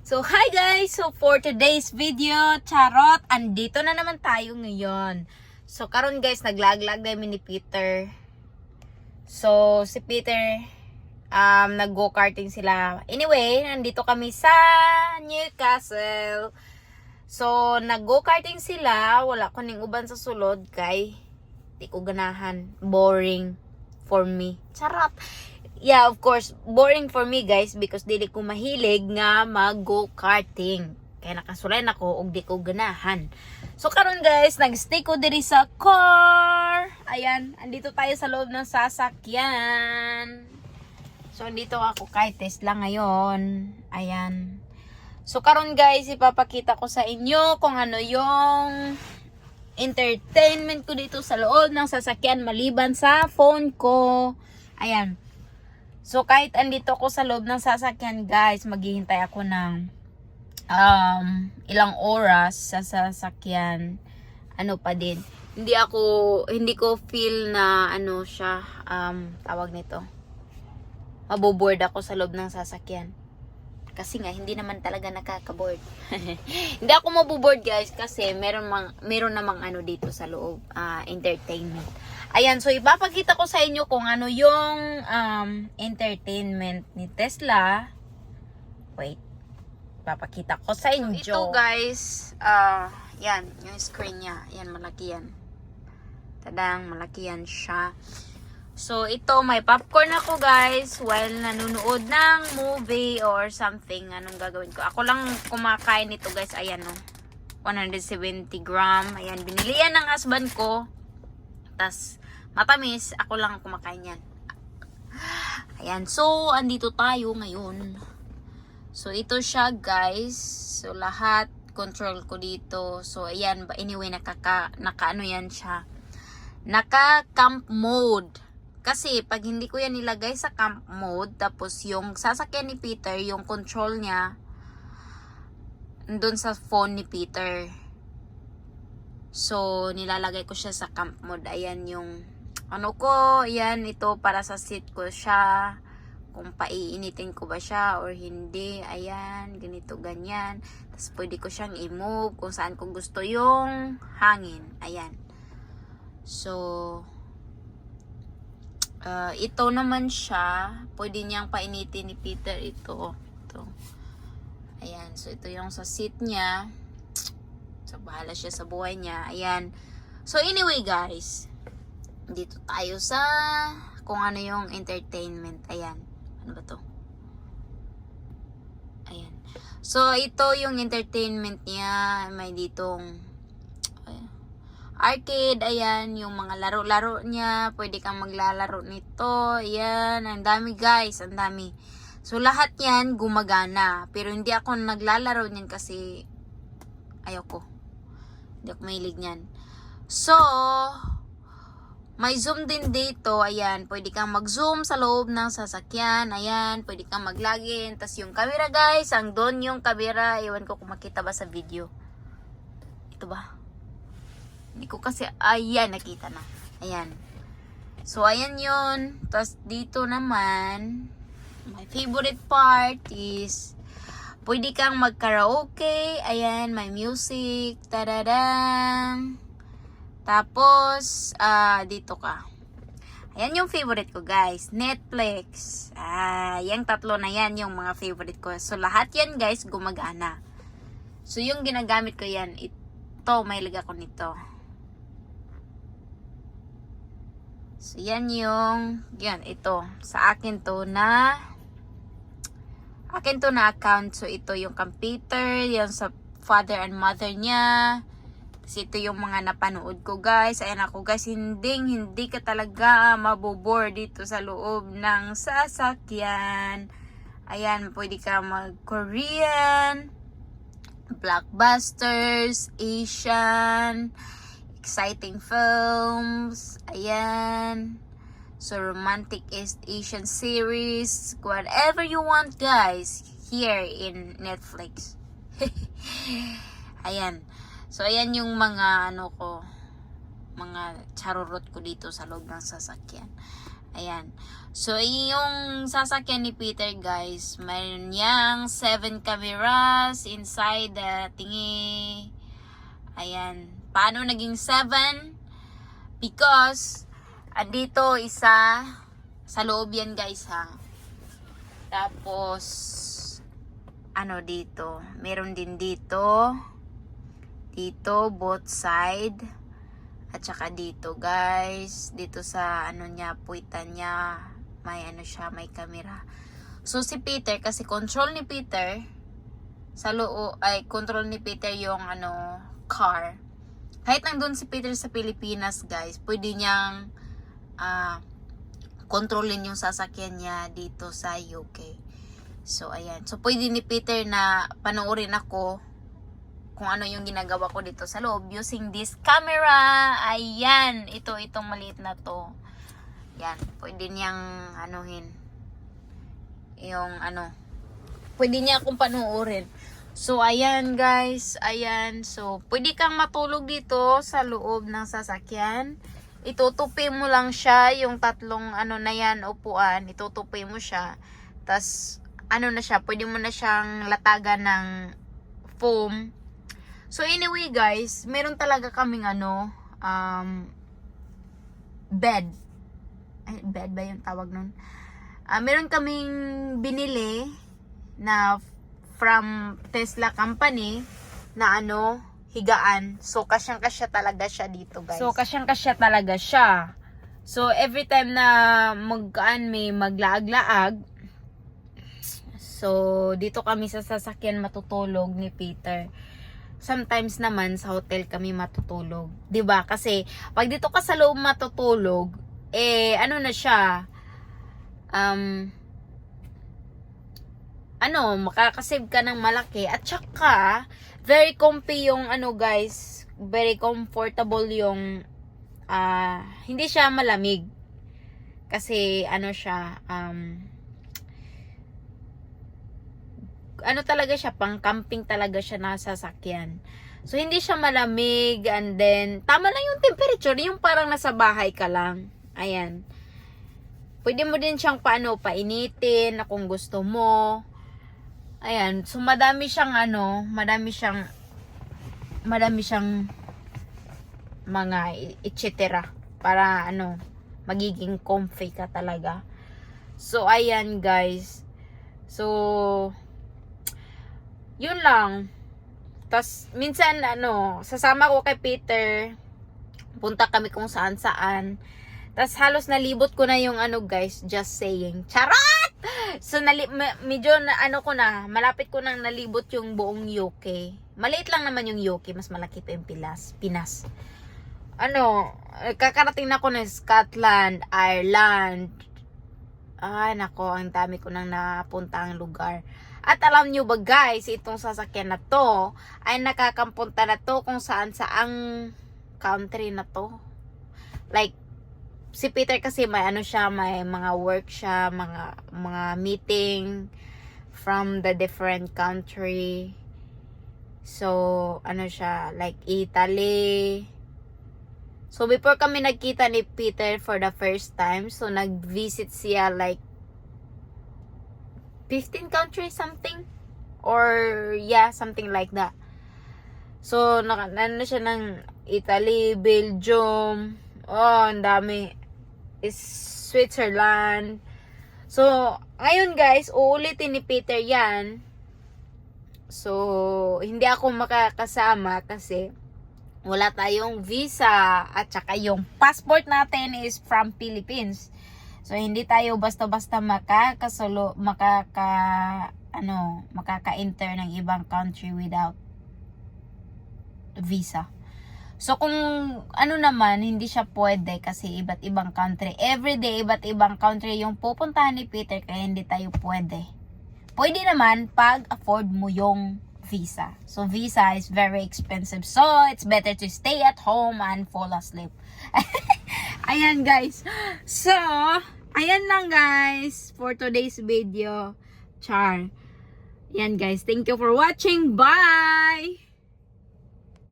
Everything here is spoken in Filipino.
So, hi guys! So, for today's video, charot, andito na naman tayo ngayon. So, karon guys, naglaglag na ni Peter. So, si Peter, nag-go-karting sila. Anyway, nandito kami sa Newcastle. So, nag-go-karting sila. Wala ko ning uban sa sulod kay di ko ganahan. Boring for me. Charot! Yeah, of course, boring for me guys because dili ko mahilig nga mag-go-karting. Kaya nakasulay na ko og di ko ganahan. So karon guys, nag-stay ko diri sa car. Ayan, andito tayo sa loob ng sasakyan. So andito ako kay Tesla ngayon. Ayan. So karon guys, ipapakita ko sa inyo kung ano yung entertainment ko dito sa loob ng sasakyan maliban sa phone ko. Ayan. So, kahit andito ko sa loob ng sasakyan, guys, maghihintay ako ng ilang oras sa sasakyan. Ano pa din. Hindi ko feel na, siya, tawag nito. Maboboard ako sa loob ng sasakyan. Kasi nga, hindi naman talaga nakaka-board. Hindi ako maboboard, guys, kasi meron namang dito sa loob, entertainment. Ayan, so ipapakita ko sa inyo kung ano yung entertainment ni Tesla. Wait. Ipapakita ko sa inyo. So, ito guys, yan, yung screen niya. Yan, malaki yan. Tadang, malaki yan siya. So, ito, may popcorn ako guys while nanonood ng movie or something. Anong gagawin ko? Ako lang kumakain nito guys. Ayan, no. 170 gram. Ayan, binili yan ng husband ko. Tas, matamis. Ako lang kumakain yan. Ayan. So, andito tayo ngayon. So, ito siya, guys. So, lahat control ko dito. So, ayan. Anyway, naka-ano yan siya. Naka-camp mode. Kasi, pag hindi ko yan nilagay sa camp mode, tapos yung sasakyan ni Peter, yung control niya, doon sa phone ni Peter. So, nilalagay ko siya sa camp mode. Ayan yung, ayan, ito para sa seat ko siya. Kung paiinitin ko ba siya or hindi. Ayan, ganito, ganyan. Tapos, pwede ko siyang i-move kung saan ko gusto yung hangin. Ayan. So, ito naman siya. Pwede niyang painitin ni Peter ito. Ayan, so ito yung sa seat niya. So, bahala siya sa buhay niya. Ayan. So, anyway, guys. Dito tayo sa kung ano yung entertainment. Ayan. Ano ba to? Ayan. So, ito yung entertainment niya. May ditong arcade. Ayan. Yung mga laro-laro niya. Pwede kang maglalaro nito. Ayan. Ang dami, guys. Ang dami. So, lahat yan gumagana. Pero hindi ako naglalaro niyan kasi ayoko. Hindi ako mahilig niyan. So, may zoom din dito. Ayan, pwede kang mag-zoom sa loob ng sasakyan. Ayan, pwede kang mag-login. Tapos yung camera guys, ang doon yung camera. Ewan ko kung makita ba sa video. Ito ba? Hindi ko kasi, ayan, nakita na. Ayan. So, ayan yun. Tapos dito naman, my favorite part is pwede kang mag-karaoke. Ayan, may music. Tadadang. Tapos, dito ka. Ayan yung favorite ko, guys. Netflix. Yung tatlo na yan, yung mga favorite ko. So, lahat yan, guys, gumagana. So, yung ginagamit ko yan, ito, may liga ko nito. So, yan ito. Sa akin to na account. So, ito yung computer, yung sa father and mother niya. Tapos, ito yung mga napanood ko, guys. Ayan ako, guys, hindi ka talaga mabobore dito sa loob ng sasakyan. Ayan, pwede ka mag-Korean, blockbusters, Asian, exciting films. Ayan. So, romantic Asian series. Whatever you want, guys. Here in Netflix. Ayan. So, ayan yung mga, mga charurot ko dito sa loob ng sasakyan. Ayan. So, yung sasakyan ni Peter, guys, mayroon niyang 7 cameras inside the thingy. Ayan. Paano naging 7? Because, andito isa sa loob yan, guys, ha. Tapos, ano dito? Meron din dito. Dito, both side. At saka dito, guys. Dito sa, ano niya, puwitan niya. May, ano siya, may camera. So, si Peter, kasi control ni Peter, sa loob, ay, control ni Peter yung, ano, car. Kahit nandun si Peter sa Pilipinas, guys, pwede niyang, kontrolin yung sasakyan niya dito sa UK. So, ayan. So, pwede ni Peter na panoorin ako kung ano yung ginagawa ko dito sa loob using this camera. Ayan. Itong maliit na to. Yan. Pwede niyang anuhin. Yung ano. Pwede niya akong panoorin. So, ayan guys. Ayan. So, pwede kang matulog dito sa loob ng sasakyan. Itutupi mo lang siya. Yung tatlong ano na yan, upuan. Itutupi mo siya. Tas ano na siya. Pwede mo na siyang latagan ng foam. So anyway guys, meron talaga kaming ano, bed. Ay, bed ba yung tawag nun? Meron kaming binili na from Tesla company na ano, higaan. So kasyang-kasya talaga siya dito guys. So kasyang-kasya talaga siya. So every time na may maglaag-laag, so dito kami sa sasakyan matutulog ni Peter. Sometimes naman sa hotel kami matutulog. 'Di ba? Kasi pag dito ka sa loob matutulog, ano na siya? Makakasave ka ng malaki at saka very comfy yung ano guys, very comfortable yung hindi siya malamig. Kasi ano siya, ano talaga siya, pang camping talaga siya na sasakyan. So, hindi siya malamig, and then, tama lang yung temperature, yung parang nasa bahay ka lang. Ayan. Pwede mo din siyang painitin, na kung gusto mo. Ayan. So, madami siyang mga etc. Para, magiging comfy ka talaga. So, ayan, guys. So, yun lang. Tas minsan sasama ko kay Peter. Punta kami kung saan-saan. Tas halos nalibot ko na yung guys, just saying. Charot! So medyo malapit ko nang nalibot yung buong UK. Maliit lang naman yung UK, mas malaki pa yung Pinas. Kakarating na ako ng Scotland, Ireland. Ay, nako, ang dami ko nang napuntang lugar. At alam nyo ba guys, itong sasakyan na to ay nakakapunta na to kung saan saang country na to. Like, si Peter kasi may may mga work siya, mga meeting from the different country. So, like Italy. So, before kami nagkita ni Peter for the first time, so nag-visit siya like 15 countries something, or yeah, something like that. So siya ng Italy, Belgium, ang dami, is Switzerland. So ngayon guys, uulitin ni Peter yan. So hindi ako makakasama kasi wala tayong visa, at saka yung passport natin is from Philippines. So, hindi tayo basta-basta makaka-enter ng ibang country without visa. So, kung naman, hindi siya pwede kasi iba't ibang country. Everyday, iba't ibang country yung pupuntahan ni Peter, kaya hindi tayo pwede. Pwede naman pag afford mo yung visa. So, visa is very expensive. So, it's better to stay at home and fall asleep. Ayan, guys. So, ayan lang guys for today's video. Char. Yan guys. Thank you for watching. Bye!